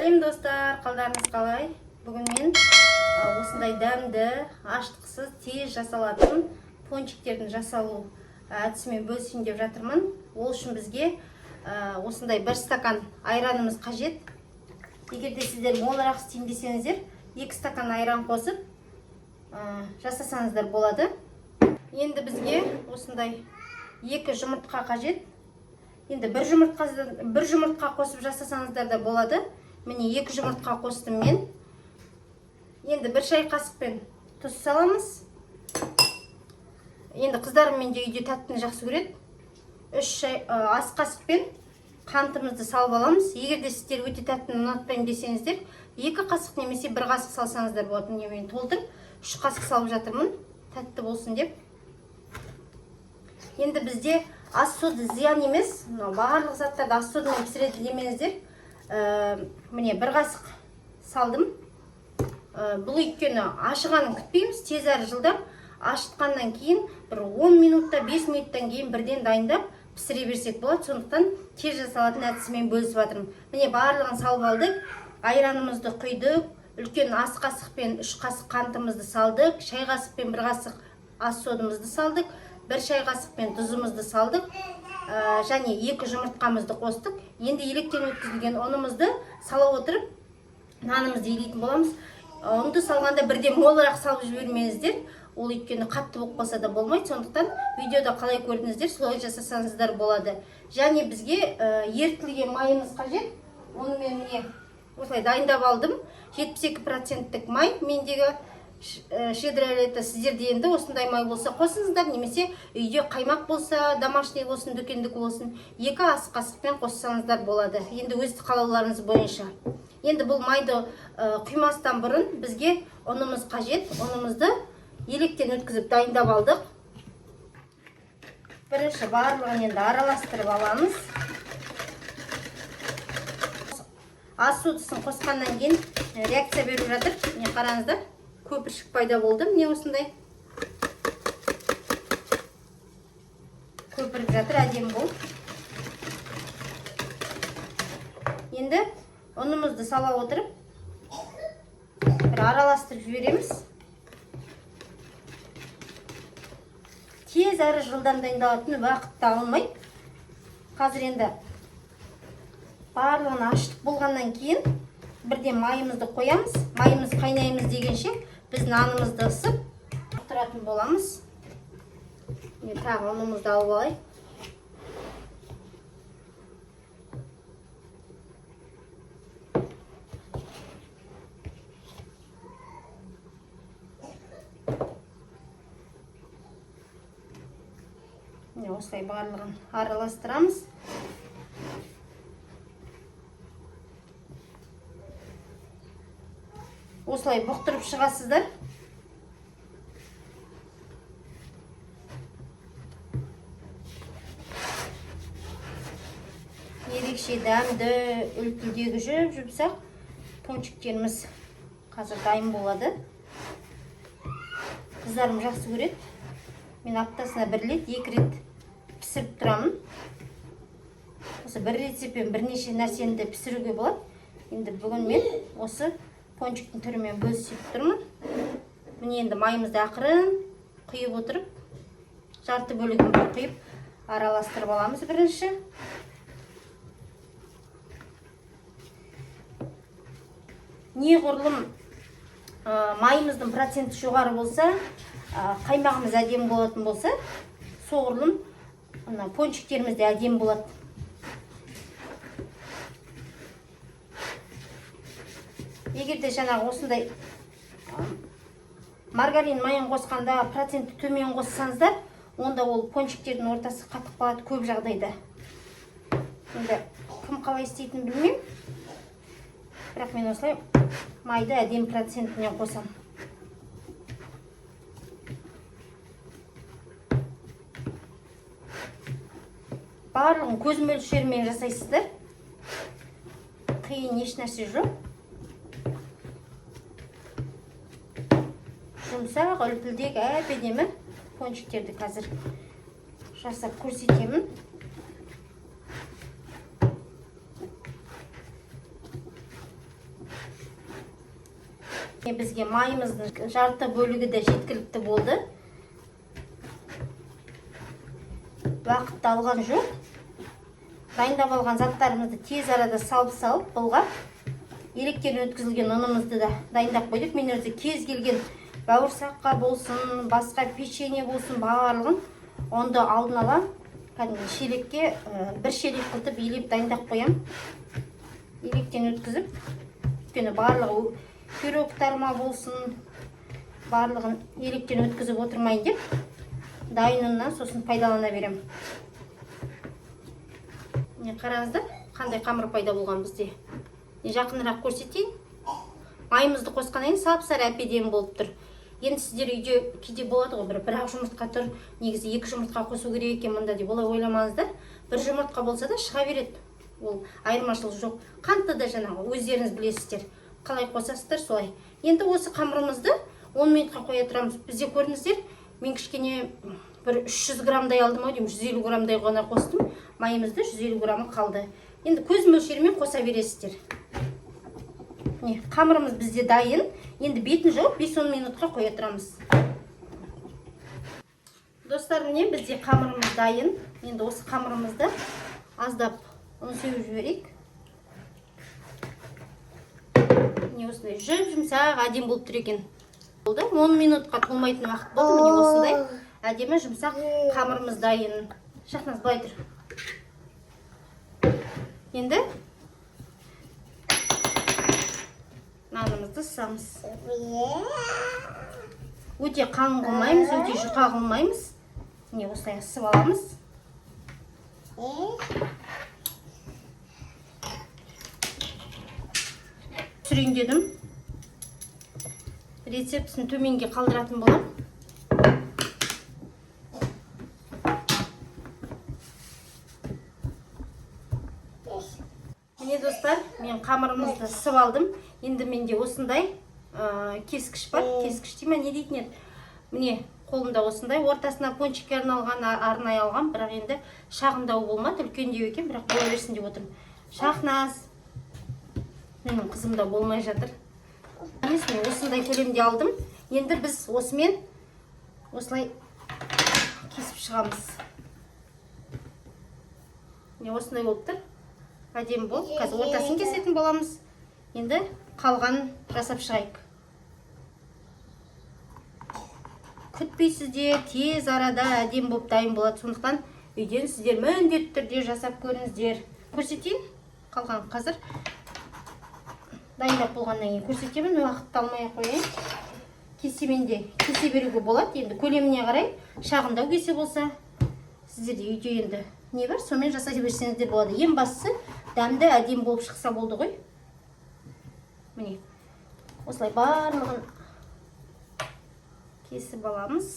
Сәлем достар, қалдарыңыз қалай? Бүгін мен осындай дәмді, аштықсыз, тез жасалатын пончиктердің жасалу әдісімен бөлісейін деп жатырмын. Ол үшін бізге осындай 1 стакан айранымыз қажет. Егер де сіздер молырақ істейін десеңіздер, 2 стакан айран қосып жасасаңыздар болады. Енді бізге осындай 2 жұмыртқа қажет. Енді бір жұмыртқа қосып жасасаңыздар да болады. Міне 2 жұмыртқа қостым мен. Енді 1 шай қасықпен тұз саламыз. Енді қыздарым менде үйде тәттіні жақсы көреді. 3 ас қасықпен қантымызды салып аламыз. Егер де сіздер өте тәттіні ұнатпаймын десеңіздер, 2 қасық немесе 1 қасық салсаңыздар болады. Міне мен толтырып 3 қасық салып жатырмын, тәтті болсын деп. Енді бізде ас соды зиян емес. Барлық заттарды ас содымен пісіреді демеңіздер. Міне 1 қасық салдым. Бұл өйткені ашығанын күтпейміз, тез әрі жылдам ашытқаннан кейін бір 10 минутта 5 минуттан кейін бірден дайындап пісіре берсек болады. Сондықтан тез жасалатын әдісімен бөлісіп жатырмын. Міне барлығын салып алдық. Айранымызды құйдық. Үлкен ас қасықпен 3 қасық қантымызды салдық. Шай қасықпен 1 қасық ас содымызды салдық. 1 шай қасықпен тұзымызды салдық. Және 2 жұмыртқамызды қостық. Енді електен өткізілген ұнымызды сала отырып нанымызды елейтін боламыз. Ұнды салғанда бірден молырақ салып жібермеңіздер. Ол өйткені қатты болып қалса да болмайды. Сондықтан видеода қалай көрдіңіздер, солай жасасаңыздар болады. Және бізге ерітілген майымыз қажет. Оны мен міне осылай дайындап алдым. 72%-тік май мендегі шедролета. Сіздерде енді осындай май болса қосыңыздар, немесе үйде қаймақ болса, домашний болсын, дүкендік болсын, 2 ас қасықпен қоссаңыздар болады. Енді өз қалауларыңыз бойынша. Енді бұл майды құймастан бұрын бізге ұнымыз қажет. Ұнымызды електен өткізіп дайындап алдық. Бірінші барлығын енді араластырып аламыз. Ас содысын қосқаннан кейін реакция беріп жатыр. Не қараңыздар, көпіршік пайда болды. Не осындай көпіріп жатыр, әдемі болды. Енді ұнымызды сала отырып бір араластырып жібереміз. Тез әрі жылдам дайындалатын уақытта алмайды. Қазір енді барлығын ашытып болғаннан кейін бірден майымызды қоямыз. Майымыз қайнаймыз дегенше біз нанымызды ысып тұратын боламыз. Мен тағы ұнымызды алып алайық. Осылай барлығын араластырамыз. Осылай бұқтырып шығасыздар. Ерекше дәмді, үлпілдегі жүп-жұмсақ пончиктеріміз қазір дайын болады. Қыздарым жақсы көреді. Мен аптасына 1 рет, 2 рет пісіріп тұрамын. Осы 1 рецеппен бірнеше нәрсені пісіруге болады. Енді бүгін мен осы пончиктің түрімен бөлісіп тұрмын. Міне енді майымызды ақырын құйып отырып, жарты бөлігін құйып араластырып аламыз бірінші. Неғұрлым майымыздың проценті жоғары болса, қаймағымыз әдемі болатын болса, соғұрлым пончиктеріміз де әдемі болады. Егер де жаңағы осындай маргарин майын қосқанда проценті төмен қоссаңыздар, онда ол пончиктердің ортасы қатып қалады көп жағдайда. Енді кім қалай істейтінін білмеймін. Бірақ мен осылай майды әдемі процентінен қосам. Барлығын көз мөлшерімен жасайсыздар. Қиын еш нәрсе жоқ. Жұмсақ, үлпілдек, әп-әдемі пончиктерді қазір жасап көрсетемін. Бізге майымыздың жарты бөлігі де жеткілікті болды. Уақытты алған жоқ. Дайындап алған заттарымызды тез арада салып былғап, електен өткізілген ұнымызды да дайындап қойдық. Мен өзі кез келген бауырсаққа болсын, басқа печенье болсын, барлығын онды алдын ала шелекке бір шелек қылтып елеп дайындап қоям. Електен өткізіп, өйткені барлығы пирогтарыма болсын, барлығын електен өткізіп отырмайын деп, дайын ұннан сосын пайдалана берем. Қараңыздар, қандай қамыр пайда болған бізде. Жақынырақ көрсетейін. Майымызды қосқаннан кейін сап-сары әп-әдемі болып тұр. Енді сіздер үйде кейде болады ғой, бір-ақ жұмыртқа тұр, негізі 2 жұмыртқа қосу керек екен мұнда деп олай ойламаңыздар. Бір жұмыртқа болса да шыға береді. Ол айырмашылық жоқ. Қантты да жаңағы өздеріңіз білесіздер. Қалай қосасыздар солай. Енді осы қамырымызды 10 минутқа қоя тұрамыз. Бізде көрдіңіздер, мен кішкене бір 300 грамдай алдым ау деймін, 150 грамдай ғана қостым. Майымызды 150 грамы қалды. Енді көз мөлшерімен қоса бересіздер. Қамырымыз бізде дайын. Енді бетін жауып 5-10 минутқа қоя тұрамыз. Достар, міне бізде қамырымыз дайын. Енді осы қамырымызды аздап ұн сеуіп жіберейік. Осындай жұмсақ әдем болып тұр екен. 10 минутқа толмайтын уақыт болды. Міне осындай әдемі жұмсақ қамырымыз дайын. Шахназ былай тұр. Енді нанымызды сызамыз. Өте қалың қылмаймыз, өте жұқа қылмаймыз. Міне осылай сызып аламыз. Түсірейін дедім. Рецептісін төменге қалдыратын болам. Міне достар, мен қамырымызды сып алдым. Енді менде осындай кескіш бар. Кескіш дейме, не дейтін еді? Міне қолымда осындай, ортасына пончикке арналған, арнайы алған, бірақ енді шағындау болмады, үлкендеу екен, бірақ бола берсін деп отырмын. Шахназ. Менің қызымда болмай жатыр. Мен осындай көлемде алдым. Енді біз осымен осылай кесіп шығамыз. Осындай болып тұр. Әдемі болып, қазір ортасын кесетін боламыз. Енді қалғанын жасап шығайық. Күтпейсіздер, тез арада әдемі болып дайын болады. Сондықтан үйден сіздер міндетті түрде жасап көріңіздер. Көрсетейін. Қалған қазір дайындап болғаннан кейін көрсетемін. Уақытты алмай қояйын. Кесемен де кесе беруге болады. Енді көлеміне қарай шағындау кесе болса, сіздерде үйде енді не бар, сонымен жасай берсеңіздер болады. Ең бастысы дәмді әдемі болып шықса болды ғой. Міне, осылай барлығын кесіп аламыз.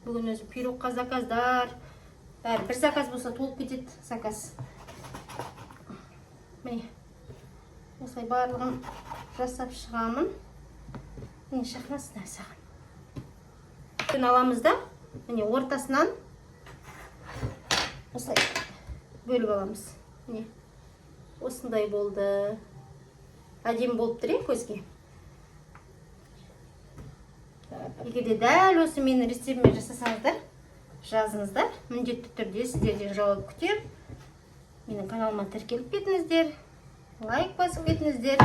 Бүгін өзі пирогқа заказдар, бәрі бір заказ болса толып кетеді заказ. Міне, осылай барлығын жасап шығамын. Міне, шахнасына саған. Күн аламыз да, міне ортасынан осылай бөліп аламыз. Міне, осындай болды. Әдемі болып тұр, көзге. Егер де дәл осы менің рецептіме жасасаңыздар, жазыңыздар. Міндетті түрде сіздерден жауап күтем. Менің каналыма тіркеліп кетіңіздер. Лайк басып кетіңіздер.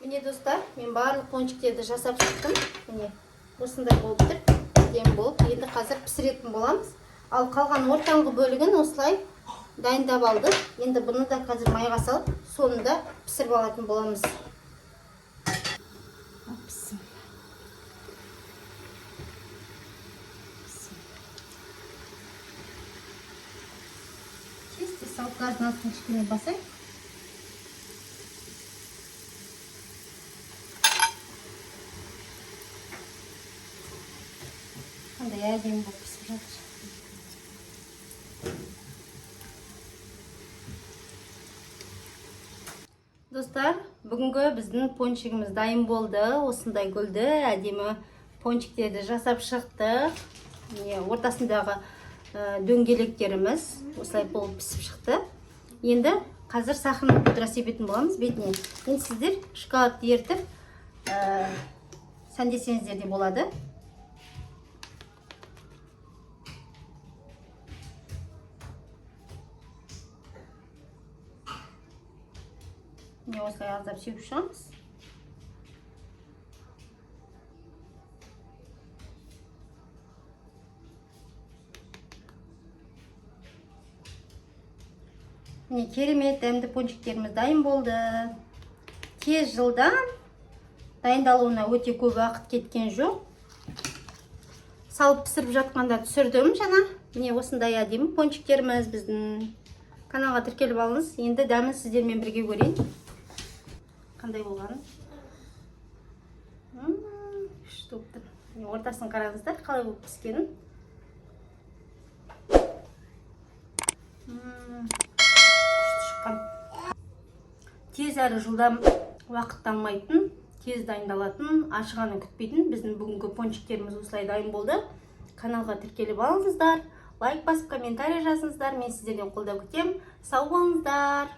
Міне достар, мен барлық пончиктерді жасап шықтым. Міне осындай болып тұр. Әдемі болып, енді қазір пісіретін боламыз. Ал қалған ортаңғы бөлігін осылай дайындап алдық. Енді бұны да қазір майға салып, соңында пісіріп алатын боламыз. Чисті салып газдың астын кішкене басайық. Қандай әдемі болып пісіп жатыр. Достар, бүгінгі біздің пончигіміз дайын болды. Осындай гүлді, әдемі пончиктерді жасап шықтық. Ортасындағы дөңгелектеріміз осылай болып пісіп шықты. Енді Қазір сахарный пудра себетін боламыз бетіне. Енді сіздер шоколадты ертіп сәндесеңіздер де болады. Міне осылай аздап сеуіп шығамыз. Міне керемет дәмді пончиктеріміз дайын болды. Тез жылдам, дайындалуына өте көп уақыт кеткен жоқ. Салып пісіріп жатқанда түсірдім жаңа. Міне осындай әдемі пончиктеріміз біздің. Каналға тіркеліп алыңыз. Енді дәмін сіздермен бірге көрейін. Қандай болғанын. Күшті болып тұр. Ортасын қараңыздар, қалай болып піскенін. Тез әрі жылдам уақыттанмайтын, тез дайындалатын, ашығаны күтпейтін біздің бүгінгі пончиктеріміз осылай дайын болды. Каналға тіркеліп алыңыздар, лайк басып, комментарий жазыңыздар. Мен сіздерден қолдау күтем. Сау болыңыздар.